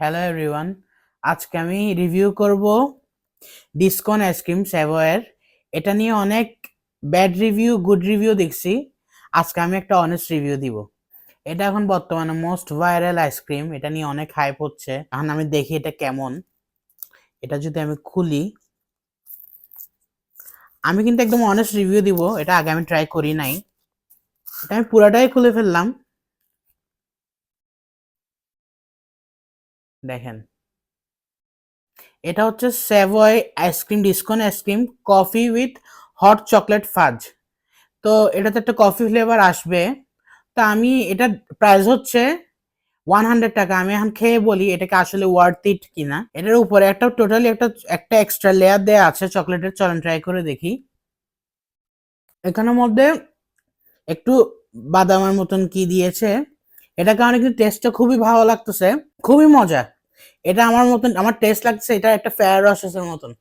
Hello everyone, আজকে আমি review করব ডিসকন আইসক্রিম স্যাভয়ের। এটা নিয়ে অনেক ব্যাড রিভিউ, গুড রিভিউ দেখছি। আজকে আমি একটা অনেস্ট রিভিউ দিব। এটা এখন বর্তমানে মোস্ট ভাইরাল আইসক্রিম, এটা নিয়ে অনেক হাইপ হচ্ছে। এখন আমি দেখি এটা কেমন। এটা যদি আমি খুলি, আমি কিন্তু একদম অনেস্ট রিভিউ দিব। এটা আগে আমি ট্রাই করি নাই। এটা আমি পুরাটাই খুলে ফেললাম। দেখেন, এটা হচ্ছে স্যাভয় আইসক্রিম, ডিসকন ice cream coffee with hot chocolate fudge. তো এটাতে একটা কফি ফ্লেভার আসবে। তো আমি এটার প্রাইস হচ্ছে 100 টাকা। আমি এখন খেয়ে বলি এটাকে আসলে ওয়ার্থ ইট কিনা। এটার উপরে একটা টোটালি একটা এক্সট্রা লেয়ার দেয়া আছে চকলেটের। চলেন ট্রাই করে দেখি। এখানের মধ্যে একটু বাদামের মতন কি দিয়েছে, এটা কারণে কিন্তু টেস্টটা খুবই ভালো লাগতেছে, খুবই মজা। এটা আমার মতন, আমার টেস্ট লাগছে এটা একটা ফেয়ার রসের মতন।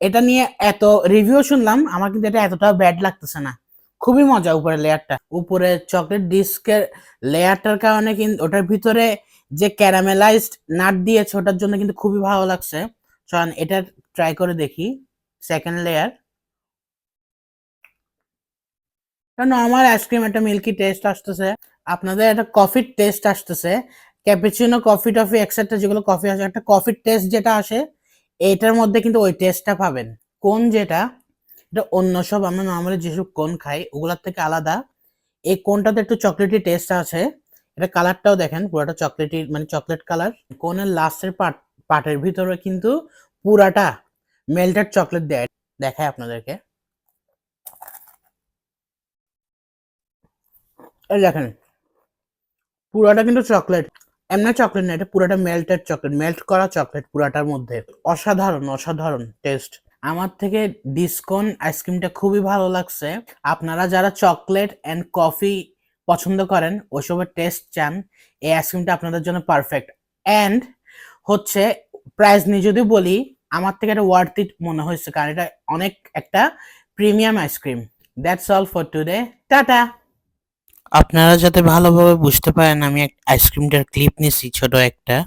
এটা নিয়ে এত রিভিউ শুনলাম, আমার কিন্তু এটা এতটা ব্যাড লাগতেছে না। খুবই মজা। উপরে লেয়ারটা, উপরে চকলেট ডিস্কের লেয়ারটার কারণে কিন্তু ওটার ভিতরে যে ক্যারামেলাইজড নাট দিয়েছে ওটার জন্য কিন্তু খুবই ভালো লাগছে। চল এটা ট্রাই করে দেখি। সেকেন্ড লেয়ার, নর্মাল আইসক্রিম, একটা মিল্কি টেস্ট আসতেছে। আপনাদের একটা কফির টেস্ট আসতেছে, ক্যাপুচিনো কফি টফি এক্সেট্রা যেগুলো কফি আসে, একটা কফির টেস্ট যেটা আসে এটার মধ্যে কিন্তু ওই টেস্টটা পাবেন। কোন যেটা, এটা অন্য সব আমরা নর্মালি যেসব কোন খাই ওগুলার থেকে আলাদা। এই কোনটাতে একটু চকলেটি টেস্ট আছে। এটা কালারটাও দেখেন, পুরাটা চকলেটি, মানে চকলেট কালার। কোনের লাস্টের পার্টের ভিতরে কিন্তু পুরাটা মেল্টেড চকলেট দেয়। দেখায় আপনাদেরকে, এই দেখেন পুরাটা কিন্তু চকলেট, এমনি চকলেট না, এটা পুরাটা মেল্টেড চকলেট, মেল্ট করা চকলেট পুরাটার মধ্যে। অসাধারণ অসাধারণ টেস্ট। আমার থেকে ডিসকন আইসক্রিমটা খুবই ভালো লাগছে। আপনারা যারা চকলেট এন্ড কফি পছন্দ করেন, ওসবের টেস্ট চান, এই আইসক্রিমটা আপনাদের জন্য পারফেক্ট। এন্ড হচ্ছে প্রাইস নিয়ে যদি বলি, আমার থেকে এটা ওয়ার্থ ইট মনে হয়েছে, কারণ এটা অনেক একটা premium ice cream. That's all for today. Tata. আপনারা যাতে ভালোভাবে বুঝতে পারেন, আমি আইসক্রিমটার ক্লিপ নিছি ছোট একটা।